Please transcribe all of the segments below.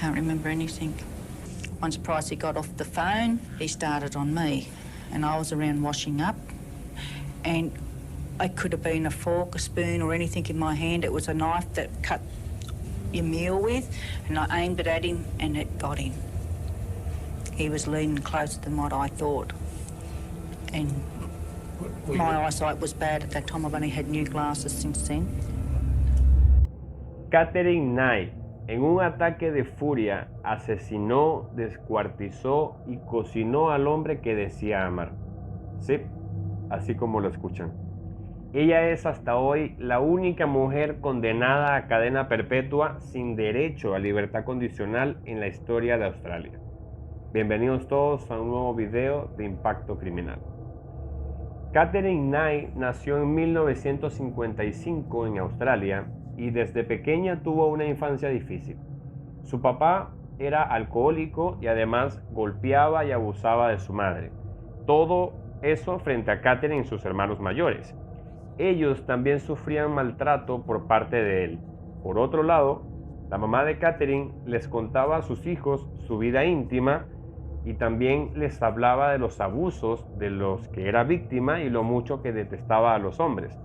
can't remember anything. Once Pricey got off the phone, he started on me, and I was around washing up, and it could have been a fork, a spoon, or anything in my hand. It was a knife that cut your meal with, and I aimed it at him, and it got him. He was leaning closer than what I thought, and my eyesight was bad at that time. I've only had new glasses since then. Katherine Knight, en un ataque de furia, asesinó, descuartizó y cocinó al hombre que decía amar. Sí, así como lo escuchan. Ella es hasta hoy la única mujer condenada a cadena perpetua sin derecho a libertad condicional en la historia de Australia. Bienvenidos todos a un nuevo video de Impacto Criminal. Katherine Knight nació en 1955 en Australia y desde pequeña tuvo una infancia difícil. Su papá era alcohólico y además golpeaba y abusaba de su madre. Todo eso frente a Katherine y sus hermanos mayores. Ellos también sufrían maltrato por parte de él. Por otro lado, la mamá de Katherine les contaba a sus hijos su vida íntima y también les hablaba de los abusos de los que era víctima y lo mucho que detestaba a los hombres.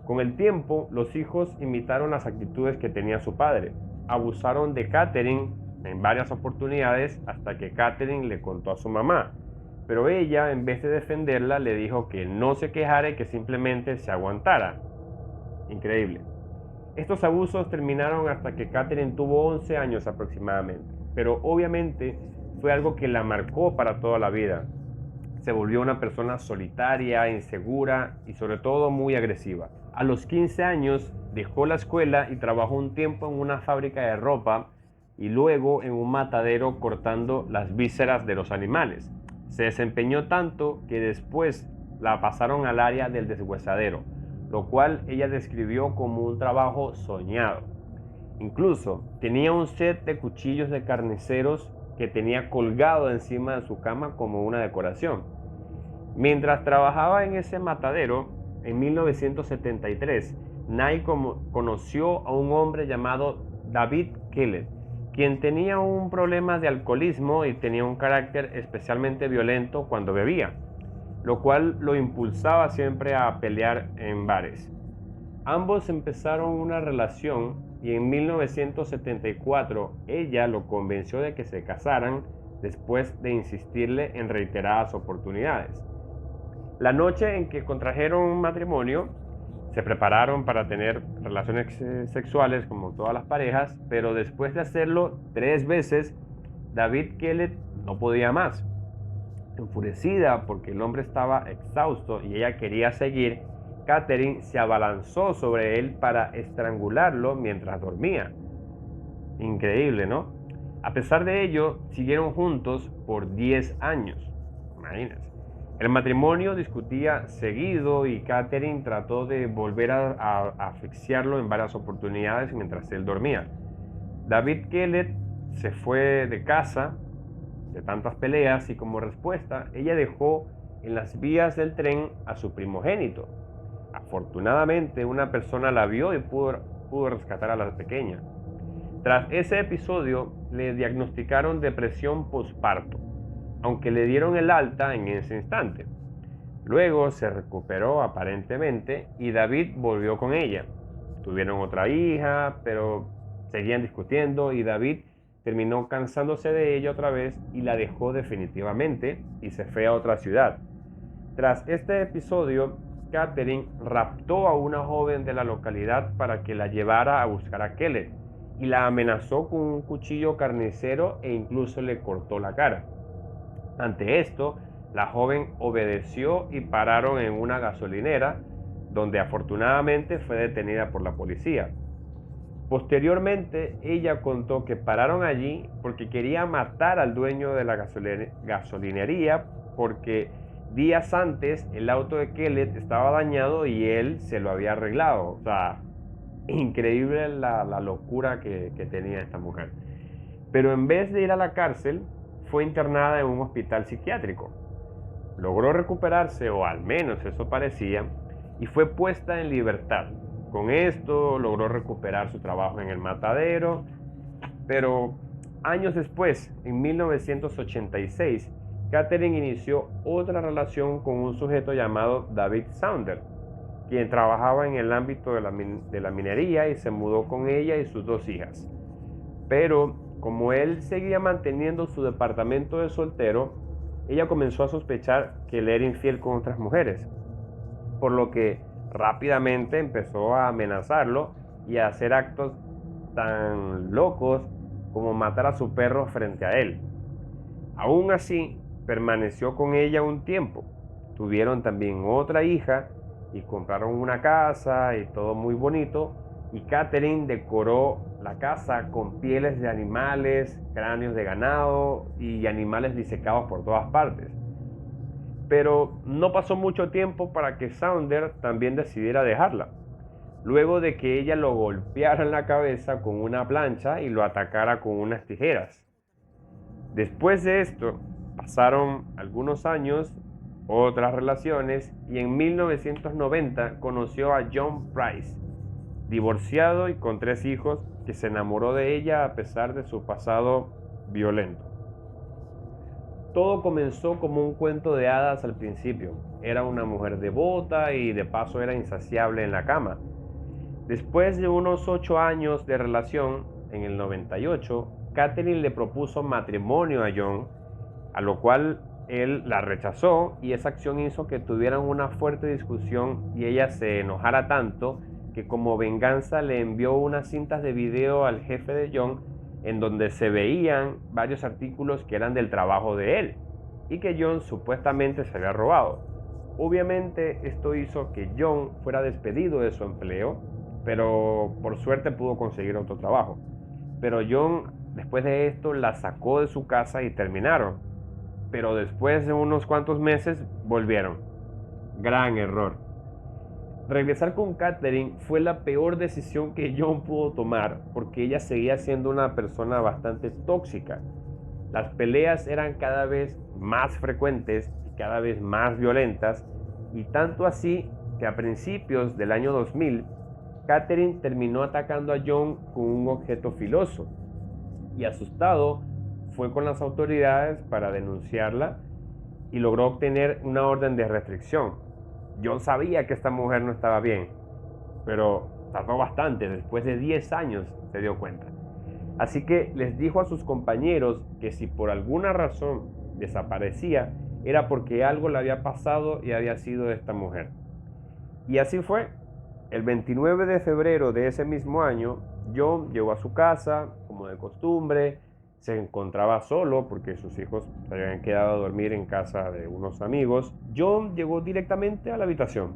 Con el tiempo, los hijos imitaron las actitudes que tenía su padre. Abusaron de Katherine en varias oportunidades hasta que Katherine le contó a su mamá. Pero ella, en vez de defenderla, le dijo que no se quejara y que simplemente se aguantara. Increíble. Estos abusos terminaron hasta que Katherine tuvo 11 años aproximadamente. Pero obviamente fue algo que la marcó para toda la vida. Se volvió una persona solitaria, insegura y sobre todo muy agresiva. A los 15 años dejó la escuela y trabajó un tiempo en una fábrica de ropa y luego en un matadero cortando las vísceras de los animales. Se desempeñó tanto que después la pasaron al área del deshuesadero, lo cual ella describió como un trabajo soñado. Incluso tenía un set de cuchillos de carniceros que tenía colgado encima de su cama como una decoración. Mientras trabajaba en ese matadero, en 1973, Knight conoció a un hombre llamado David Kellett, quien tenía un problema de alcoholismo y tenía un carácter especialmente violento cuando bebía, lo cual lo impulsaba siempre a pelear en bares. Ambos empezaron una relación y en 1974 ella lo convenció de que se casaran después de insistirle en reiteradas oportunidades. La noche en que contrajeron matrimonio, se prepararon para tener relaciones sexuales como todas las parejas, pero después de hacerlo 3 veces, David Kellett no podía más. Enfurecida porque el hombre estaba exhausto y ella quería seguir, Katherine se abalanzó sobre él para estrangularlo mientras dormía. Increíble, ¿no? A pesar de ello, siguieron juntos por 10 años. Imagínense. El matrimonio discutía seguido y Katherine trató de volver a asfixiarlo en varias oportunidades mientras él dormía. David Kellett se fue de casa de tantas peleas y como respuesta ella dejó en las vías del tren a su primogénito. Afortunadamente una persona la vio y pudo rescatar a la pequeña. Tras ese episodio le diagnosticaron depresión posparto, aunque le dieron el alta en ese instante. Luego se recuperó aparentemente y David volvió con ella. Tuvieron otra hija, pero seguían discutiendo y David terminó cansándose de ella otra vez y la dejó definitivamente y se fue a otra ciudad. Tras este episodio, Katherine raptó a una joven de la localidad para que la llevara a buscar a Kellett y la amenazó con un cuchillo carnicero e incluso le cortó la cara. Ante esto, la joven obedeció y pararon en una gasolinera, donde afortunadamente fue detenida por la policía. Posteriormente, ella contó que pararon allí porque quería matar al dueño de la gasolinería porque días antes el auto de Kellett estaba dañado y él se lo había arreglado. O sea, increíble la locura que tenía esta mujer. Pero en vez de ir a la cárcel, fue internada en un hospital psiquiátrico. Logró recuperarse, o al menos eso parecía, y fue puesta en libertad. Con esto logró recuperar su trabajo en el matadero, pero Años después, en 1986, Katherine inició otra relación con un sujeto llamado David Saunders, quien trabajaba en el ámbito de la minería y se mudó con ella y sus 2 hijas. Pero como él seguía manteniendo su departamento de soltero, ella comenzó a sospechar que él era infiel con otras mujeres, por lo que rápidamente empezó a amenazarlo y a hacer actos tan locos como matar a su perro frente a él. Aún así, permaneció con ella un tiempo. Tuvieron también otra hija y compraron una casa y todo muy bonito. Y Katherine decoró la casa con pieles de animales, cráneos de ganado y animales disecados por todas partes. Pero no pasó mucho tiempo para que Saunders también decidiera dejarla, luego de que ella lo golpeara en la cabeza con una plancha y lo atacara con unas tijeras. Después de esto, pasaron algunos años, otras relaciones, y en 1990 conoció a John Price, divorciado y con 3 hijos, que se enamoró de ella a pesar de su pasado violento. Todo comenzó como un cuento de hadas al principio. Era una mujer devota y de paso era insaciable en la cama. Después de unos 8 años de relación, en el 98, Katherine le propuso matrimonio a John, a lo cual él la rechazó, y esa acción hizo que tuvieran una fuerte discusión y ella se enojara tanto que como venganza le envió unas cintas de video al jefe de John en donde se veían varios artículos que eran del trabajo de él y que John supuestamente se había robado. Obviamente esto hizo que John fuera despedido de su empleo, pero por suerte pudo conseguir otro trabajo. Pero John, después de esto, la sacó de su casa y terminaron. Pero después de unos cuantos meses volvieron. Gran error. Regresar con Katherine fue la peor decisión que John pudo tomar, porque ella seguía siendo una persona bastante tóxica. Las peleas eran cada vez más frecuentes y cada vez más violentas, y tanto así que a principios del año 2000, Katherine terminó atacando a John con un objeto filoso, y asustado fue con las autoridades para denunciarla y logró obtener una orden de restricción. John sabía que esta mujer no estaba bien, pero tardó bastante. Después de 10 años se dio cuenta. Así que les dijo a sus compañeros que si por alguna razón desaparecía, era porque algo le había pasado y había sido de esta mujer. Y así fue. El 29 de febrero de ese mismo año, John llegó a su casa, como de costumbre. Se encontraba solo porque sus hijos se habían quedado a dormir en casa de unos amigos. John llegó directamente a la habitación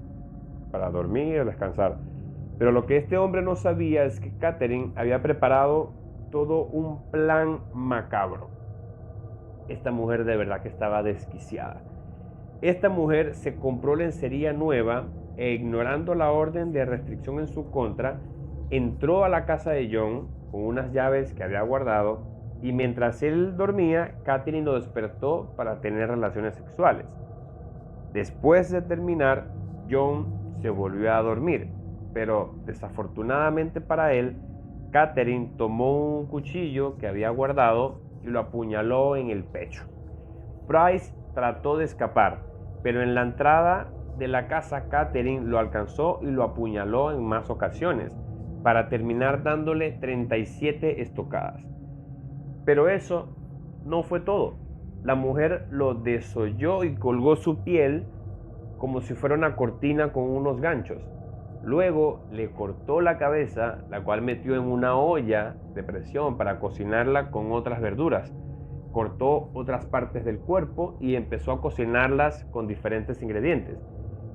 para dormir y descansar. Pero lo que este hombre no sabía es que Katherine había preparado todo un plan macabro. Esta mujer de verdad que estaba desquiciada. Esta mujer se compró lencería nueva e, ignorando la orden de restricción en su contra, entró a la casa de John con unas llaves que había guardado. Y mientras él dormía, Katherine lo despertó para tener relaciones sexuales. Después de terminar, John se volvió a dormir, pero desafortunadamente para él, Katherine tomó un cuchillo que había guardado y lo apuñaló en el pecho. Price trató de escapar, pero en la entrada de la casa Katherine lo alcanzó y lo apuñaló en más ocasiones, para terminar dándole 37 estocadas. Pero eso no fue todo. La mujer lo desolló y colgó su piel como si fuera una cortina con unos ganchos. Luego le cortó la cabeza, la cual metió en una olla de presión para cocinarla con otras verduras. Cortó otras partes del cuerpo y empezó a cocinarlas con diferentes ingredientes.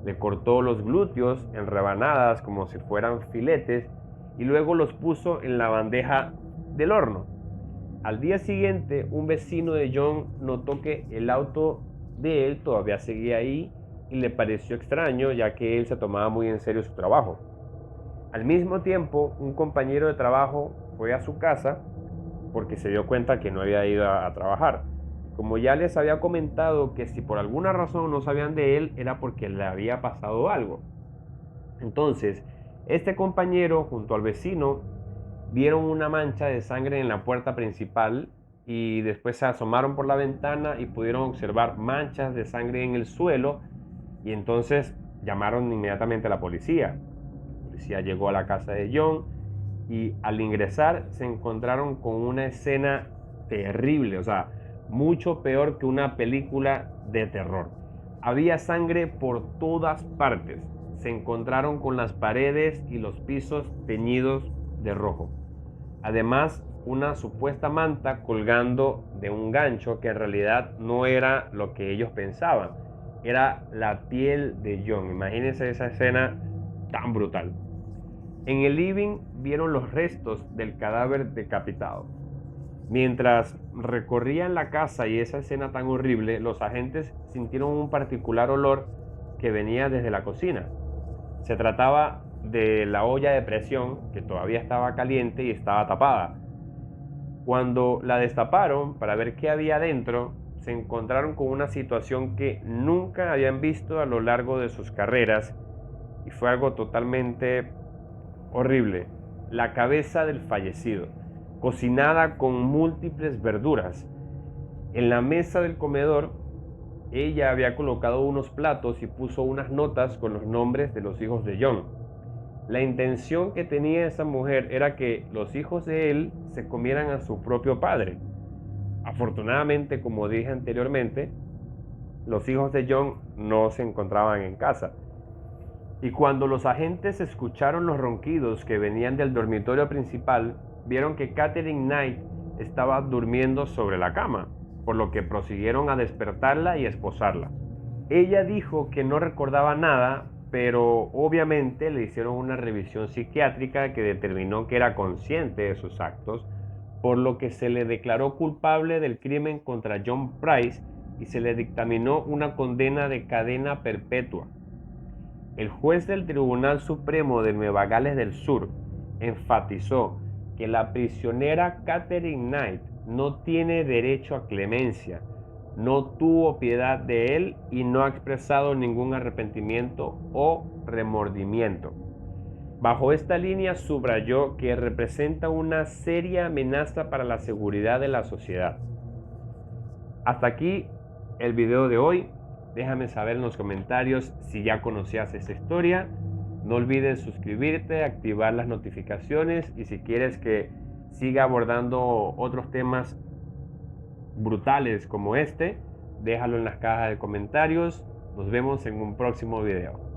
Le cortó los glúteos en rebanadas como si fueran filetes y luego los puso en la bandeja del horno. Al día siguiente, un vecino de John notó que el auto de él todavía seguía ahí y le pareció extraño, ya que él se tomaba muy en serio su trabajo. Al mismo tiempo, un compañero de trabajo fue a su casa porque se dio cuenta que no había ido a trabajar. Como ya les había comentado que si por alguna razón no sabían de él, era porque le había pasado algo. Entonces, este compañero junto al vecino vieron una mancha de sangre en la puerta principal y después se asomaron por la ventana y pudieron observar manchas de sangre en el suelo y entonces llamaron inmediatamente a la policía. La policía llegó a la casa de John y al ingresar se encontraron con una escena terrible, o sea, mucho peor que una película de terror. Había sangre por todas partes. Se encontraron con las paredes y los pisos teñidos de rojo. Además, una supuesta manta colgando de un gancho que en realidad no era lo que ellos pensaban. Era la piel de John. Imagínense esa escena tan brutal. En el living vieron los restos del cadáver decapitado. Mientras recorrían la casa y esa escena tan horrible, los agentes sintieron un particular olor que venía desde la cocina. Se trataba de la olla de presión que todavía estaba caliente y estaba tapada. Cuando la destaparon para ver qué había dentro, se encontraron con una situación que nunca habían visto a lo largo de sus carreras y fue algo totalmente horrible. La cabeza del fallecido, cocinada con múltiples verduras. En la mesa del comedor, ella había colocado unos platos y puso unas notas con los nombres de los hijos de John. La intención que tenía esa mujer era que los hijos de él se comieran a su propio padre. Afortunadamente, como dije anteriormente, los hijos de John no se encontraban en casa. Y cuando los agentes escucharon los ronquidos que venían del dormitorio principal, vieron que Katherine Knight estaba durmiendo sobre la cama, por lo que prosiguieron a despertarla y esposarla. Ella dijo que no recordaba nada, pero obviamente le hicieron una revisión psiquiátrica que determinó que era consciente de sus actos, por lo que se le declaró culpable del crimen contra John Price y se le dictaminó una condena de cadena perpetua. El juez del Tribunal Supremo de Nueva Gales del Sur enfatizó que la prisionera Katherine Knight no tiene derecho a clemencia, no tuvo piedad de él y no ha expresado ningún arrepentimiento o remordimiento. Bajo esta línea subrayó que representa una seria amenaza para la seguridad de la sociedad. Hasta aquí el video de hoy. Déjame saber en los comentarios si ya conocías esta historia. No olvides suscribirte, activar las notificaciones y si quieres que siga abordando otros temas brutales como este, déjalo en las cajas de comentarios. Nos vemos en un próximo video.